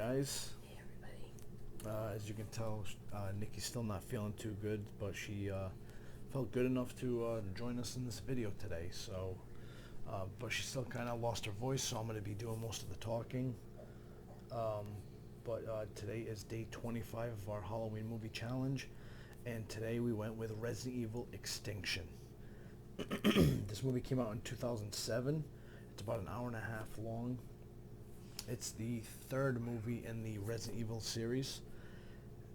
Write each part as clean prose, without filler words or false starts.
guys. Hey everybody. As you can tell, Nikki's still not feeling too good, but she felt good enough to join us in this video today. So, but she still kind of lost her voice, so I'm going to be doing most of the talking. But today is day 25 of our Halloween movie challenge, and today we went with Resident Evil Extinction. This movie came out in 2007. It's about an hour and a half long. It's the third movie in the Resident Evil series,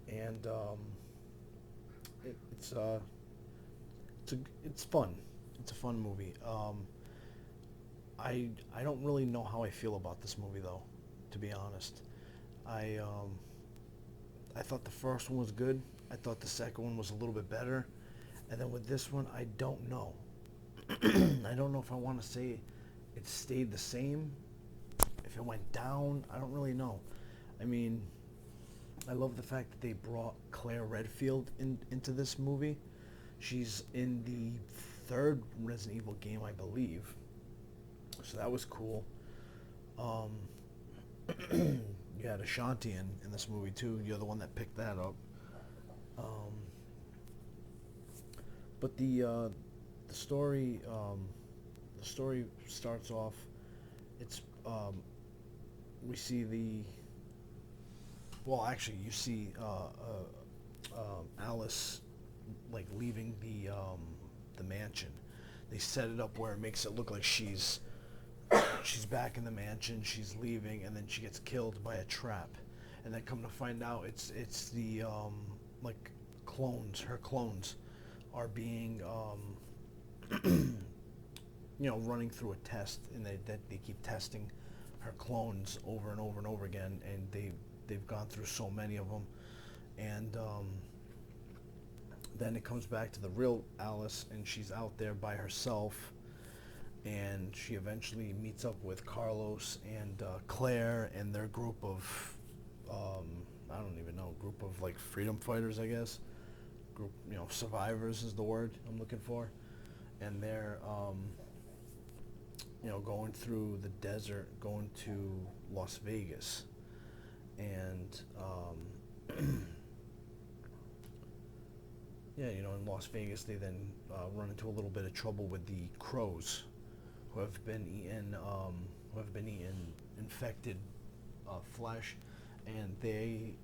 and it's fun. It's a fun movie. I don't really know how I feel about this movie though, to be honest. I thought the first one was good. I thought the second one was a little bit better, and then with this one, I don't know. I don't know if I want to say it stayed the same. If it went down, I don't really know. I mean, I love the fact that they brought Claire Redfield into this movie. She's in the third Resident Evil game, I believe. So that was cool. You had Ashanti in this movie too. You're the one that picked that up. But the story starts off. It's we see you see Alice like leaving the mansion. They set it up where it makes it look like she's back in the mansion, she's leaving, and then she gets killed by a trap. And then come to find out, it's the like clones. Her clones are being running through a test, and they keep testing her clones over and over and over again, and they've gone through so many of them, and then it comes back to the real Alice, and she's out there by herself, and she eventually meets up with Carlos and Claire and their group of I don't even know, group of like freedom fighters, I guess. Group, survivors is the word I'm looking for, and they're going through the desert, going to Las Vegas, and in Las Vegas they then run into a little bit of trouble with the crows, who have been eating infected flesh, and they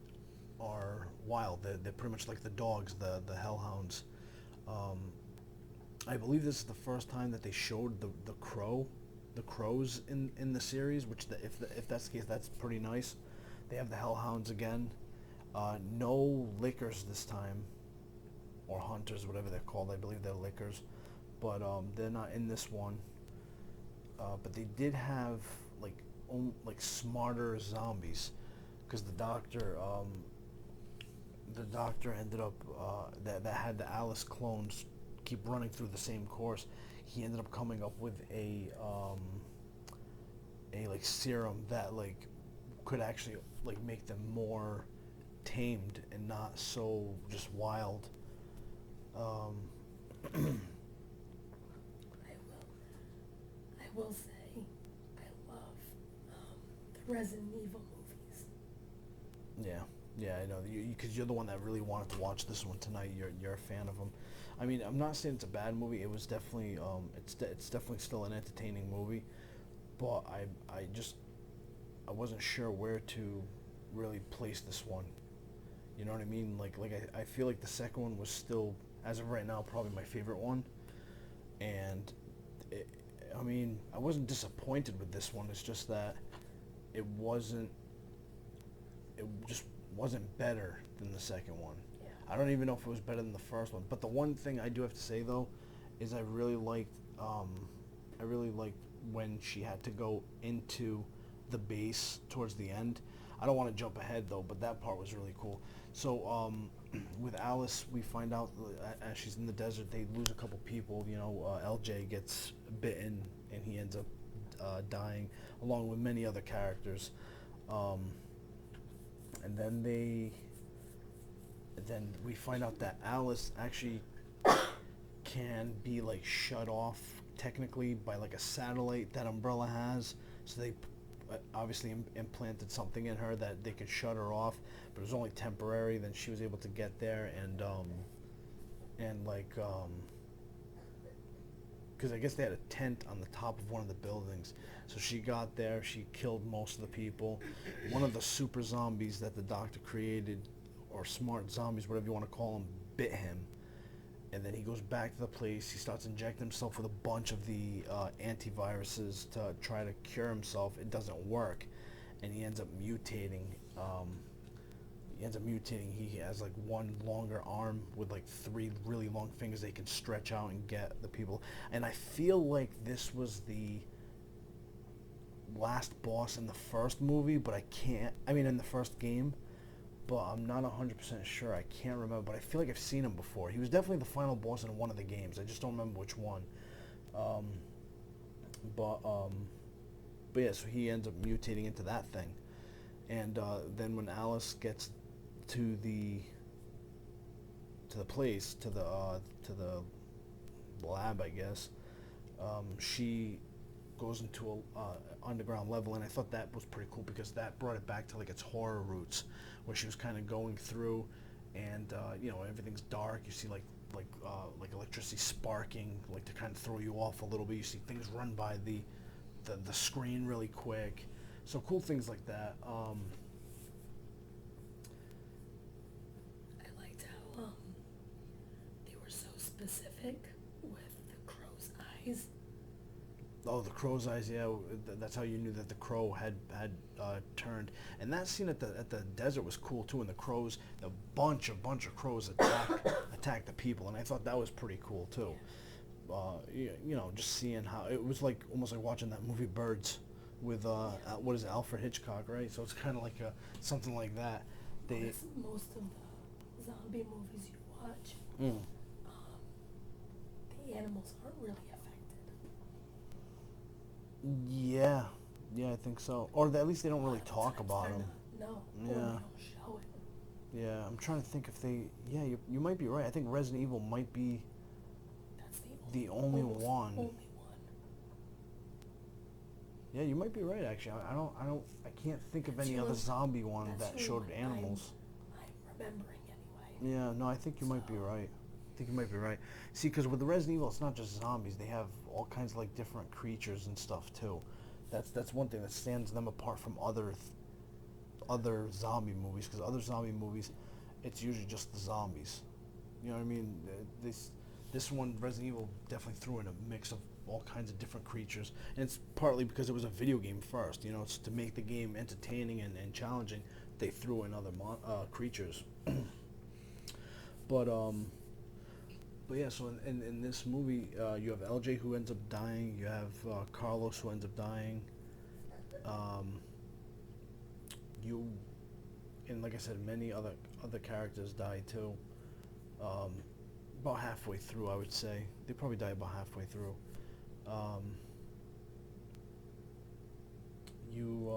are wild. They're pretty much like the dogs, the hellhounds. I believe this is the first time that they showed the crows in the series, which if that's the case, that's pretty nice. They have the hellhounds again. No lickers this time, or hunters, whatever they're called. I believe they're lickers, but they're not in this one. But they did have like smarter zombies, because the doctor ended up that had the Alice clones keep running through the same course. He ended up coming up with a like serum that like could actually like make them more tamed and not so just wild. I will say, I love the Resident Evil movies. Yeah, I know. Because you're the one that really wanted to watch this one tonight. You're a fan of them. I mean, I'm not saying it's a bad movie. It was definitely it's definitely still an entertaining movie, but I wasn't sure where to really place this one. You know what I mean? I feel like the second one was still, as of right now, probably my favorite one. And I wasn't disappointed with this one. It's just that it just wasn't better than the second one. Yeah. I don't even know if it was better than the first one. But the one thing I do have to say though is I really liked when she had to go into the base towards the end. I don't want to jump ahead though, but that part was really cool. So with Alice, we find out as she's in the desert, they lose a couple people. LJ gets bitten and he ends up dying, along with many other characters. And then we find out that Alice actually can be like shut off technically by like a satellite that Umbrella has. So they obviously implanted something in her that they could shut her off, but it was only temporary. Then she was able to get there and like because I guess they had a tent on the top of one of the buildings. So she got there, she killed most of the people. One of the super zombies that the doctor created, or smart zombies, whatever you want to call them, bit him. And then he goes back to the place, he starts injecting himself with a bunch of the antiviruses to try to cure himself. It doesn't work, and he ends up mutating. He has like one longer arm with like 3 really long fingers they can stretch out and get the people. And I feel like this was the last boss in the first movie, but in the first game, but I'm not 100% sure. I can't remember, but I feel like I've seen him before. He was definitely the final boss in one of the games. I just don't remember which one. But yeah, so he ends up mutating into that thing. And then when Alice gets to the place, to the lab, I guess, she goes into a underground level, and I thought that was pretty cool because that brought it back to like its horror roots, where she was kind of going through, and everything's dark. You see like electricity sparking, like to kind of throw you off a little bit. You see things run by the screen really quick. So cool things like that. I liked how they were so specific with the crow's eyes. Oh, the crow's eyes, yeah. That's how you knew that the crow had turned. And that scene at the desert was cool too. And the crows, a bunch of crows attacked the people, and I thought that was pretty cool too. Just seeing how it was like almost like watching that movie Birds with what is it, Alfred Hitchcock, right? So it's kind of like something like that. Most of the zombie movies you watch, the animals aren't really affected. Yeah, I think so. Or at least they don't really talk about them. No, Yeah. or they don't show it. Yeah, I'm trying to think if they. Yeah, you might be right. I think Resident Evil might be That's the only one. Only one. Yeah, you might be right. Actually, I can't think of any other zombie one that showed animals. I'm remembering anyway. Yeah, no, I think you might be right. See, because with the Resident Evil, it's not just zombies. They have all kinds of like different creatures and stuff too. That's one thing that stands them apart from other zombie movies. Because other zombie movies, it's usually just the zombies. You know what I mean? This one, Resident Evil, definitely threw in a mix of all kinds of different creatures, and it's partly because it was a video game first. It's to make the game entertaining and challenging. They threw in other creatures. But yeah, so in this movie, you have LJ who ends up dying. You have Carlos who ends up dying. And like I said, many other characters die too. About halfway through, I would say. They probably die about halfway through. You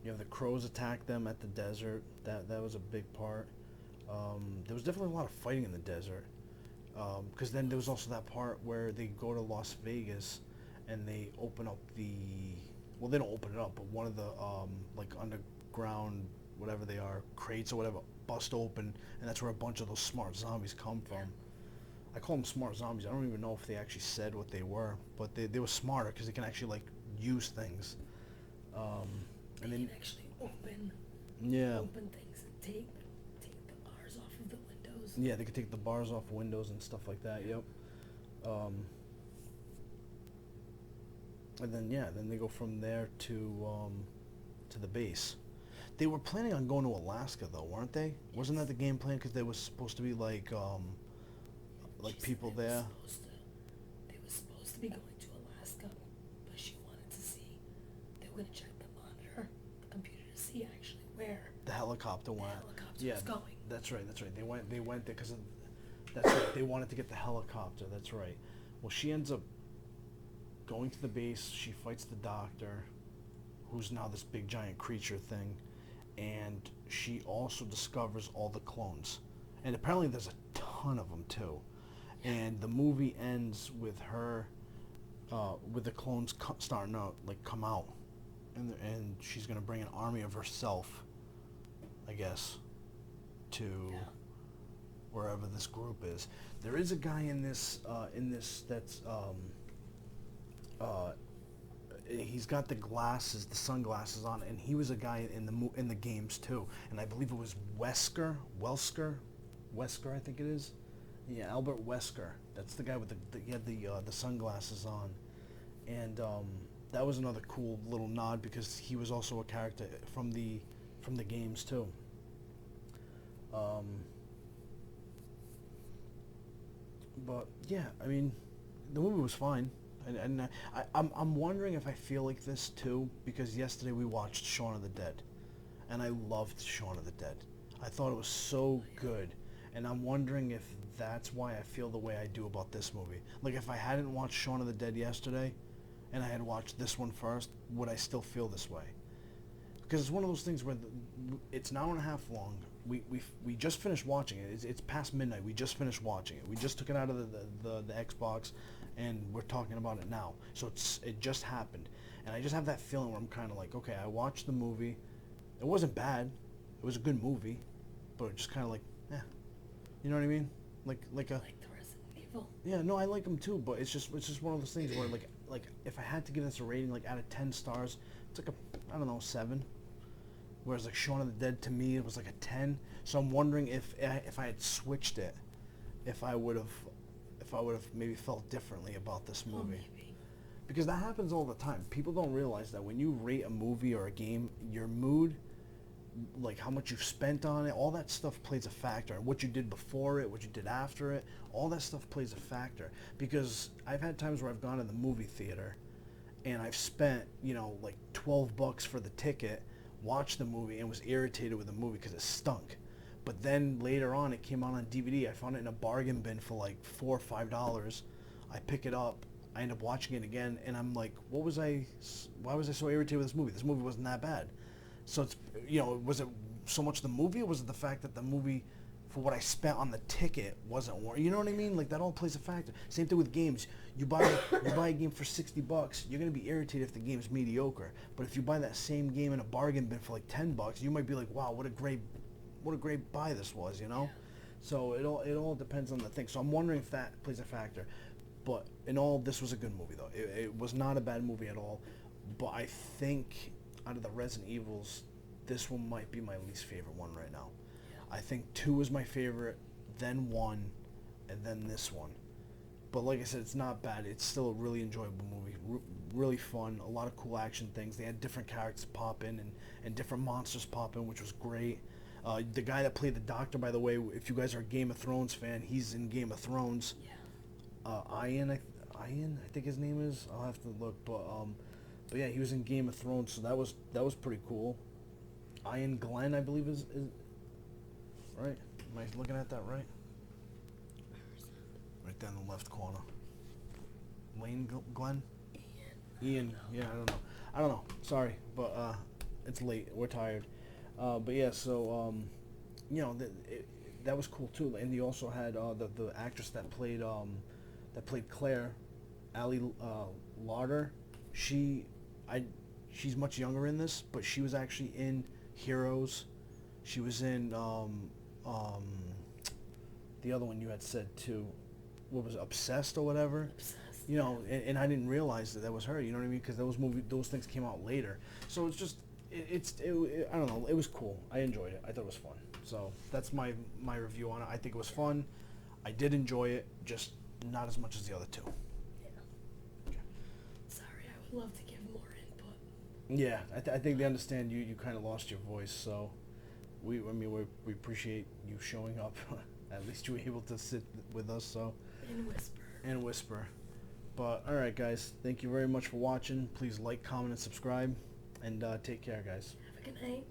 have the crows attack them at the desert. That was a big part. There was definitely a lot of fighting in the desert. Because then there was also that part where they go to Las Vegas and they open up well, they don't open it up, but one of the like underground, whatever they are, crates or whatever, bust open, and that's where a bunch of those smart zombies come from. I call them smart zombies. I don't even know if they actually said what they were, but they were smarter because they can actually like use things. And they can actually open things and take the bars off of the windows. Yeah, they could take the bars off windows and stuff like that. Yep. And then they go from there to the base. They were planning on going to Alaska though, weren't they? Wasn't that the game plan? Because they were supposed to be like people there. They were supposed to be going to Alaska, but she wanted to see. They were going to check the monitor, the computer, to see actually where the helicopter went. Was going. That's right. They went there because that's right. They wanted to get the helicopter. That's right. Well, she ends up going to the base. She fights the doctor, who's now this big giant creature thing, and she also discovers all the clones. And apparently there's a ton of them too. And the movie ends with her with the clones starting to like come out, and she's gonna bring an army of herself, I guess, to Yeah. wherever this group is. There is a guy in this that's he's got the glasses, the sunglasses on, and he was a guy in the games too. And I believe it was Wesker, I think it is. Yeah, Albert Wesker. That's the guy with he had the sunglasses on, and that was another cool little nod because he was also a character from the games too. But yeah, I mean, the movie was fine, and I'm wondering if I feel like this too because yesterday we watched Shaun of the Dead, and I loved Shaun of the Dead. I thought it was so good, and I'm wondering if that's why I feel the way I do about this movie. Like if I hadn't watched Shaun of the Dead yesterday, and I had watched this one first, would I still feel this way? Because it's one of those things where it's an hour and a half long. We just finished watching it. It's past midnight. We just finished watching it. We just took it out of the Xbox, and we're talking about it now. So it just happened, and I just have that feeling where I'm kind of like, okay, I watched the movie. It wasn't bad. It was a good movie, but it just kind of like, you know what I mean? Like a Like the Resident Evil. yeah. No, I like them too, but it's just one of those things where like if I had to give this a rating like out of 10 stars, it's like a I don't know 7. Whereas like Shaun of the Dead to me it was like a 10. So I'm wondering if I had switched it, if I would have maybe felt differently about this Oh, movie. maybe. Because that happens all the time. People don't realize that when you rate a movie or a game, your mood, like how much you've spent on it, all that stuff plays a factor. And what you did before it, what you did after it, all that stuff plays a factor. Because I've had times where I've gone to the movie theater and I've spent, like $12 for the ticket, watched the movie, and was irritated with the movie because it stunk. But then later on, it came out on DVD. I found it in a bargain bin for like $4 or $5. I pick it up. I end up watching it again, and I'm like, why was I so irritated with this movie? This movie wasn't that bad. So it's, was it so much the movie, or was it the fact that the movie, for what I spent on the ticket, wasn't worth? You know what I mean? Like that all plays a factor. Same thing with games. You buy a game for $60, you're gonna be irritated if the game's mediocre. But if you buy that same game in a bargain bin for like $10, you might be like, wow, what a great buy this was, So it all depends on the thing. So I'm wondering if that plays a factor. But in all, this was a good movie though. It was not a bad movie at all. But I think out of the Resident Evils, this one might be my least favorite one right now. I think 2 is my favorite, then 1, and then this one. But like I said, it's not bad. It's still a really enjoyable movie. Really fun. A lot of cool action things. They had different characters pop in and different monsters pop in, which was great. The guy that played the Doctor, by the way, if you guys are a Game of Thrones fan, he's in Game of Thrones. Yeah. Ian, I think his name is. I'll have to look, but yeah, he was in Game of Thrones, so that was pretty cool. Ian Glenn, I believe is right. Am I looking at that right? Right down the left corner. Glenn? Ian. Yeah, I don't know. Sorry, but it's late. We're tired. But yeah, so that was cool too. And you also had the actress that played Claire, Ali Lauder. She's much younger in this, but she was actually in Heroes. She was in the other one you had said too. What was it, Obsessed or whatever? Obsessed. And I didn't realize that was her. You know what I mean? Because those things came out later. So it's just I don't know. It was cool. I enjoyed it. I thought it was fun. So that's my review on it. I think it was fun. I did enjoy it, just not as much as the other two. Yeah. Okay. Sorry, I would love to give more input. Yeah, I think they understand you. You kind of lost your voice, so we appreciate you showing up. At least you were able to sit with us. So. And whisper. But all right, guys. Thank you very much for watching. Please like, comment, and subscribe. And take care, guys. Have a good night.